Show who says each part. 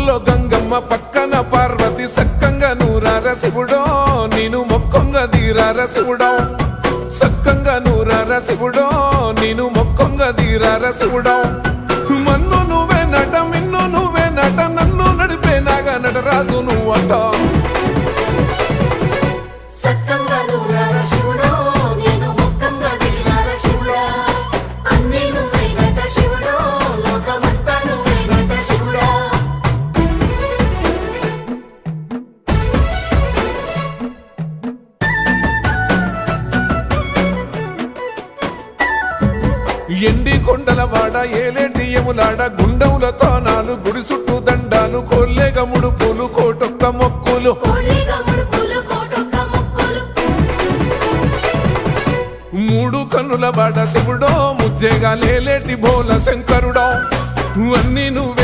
Speaker 1: ముక్కుల్లో గంగమ్మ పక్కన పార్వతి సక్కంగా నూరార శివుడో నేను మొక్కంగా దీరార శివుడో సక్కంగా నూరార శివుడో నేను మొక్కంగా దీరార శివుడో మన్ను నువ్వే నట మిన్ను నువ్వే నట నన్ను నడిపే నాగా నటరాజు నువ్వంట ఎండి కొండల వాడ ఏలేటి యములాడ గుండములతో నాలు గుడి చుట్టూ దండాలు కోల్లేగ ముడుపులు కోటొక్క మొక్కులు మూడు కన్నుల వాడ శివుడో ముజ్జేగా లేలేటి బోల శంకరుడో అన్నీ నువ్వే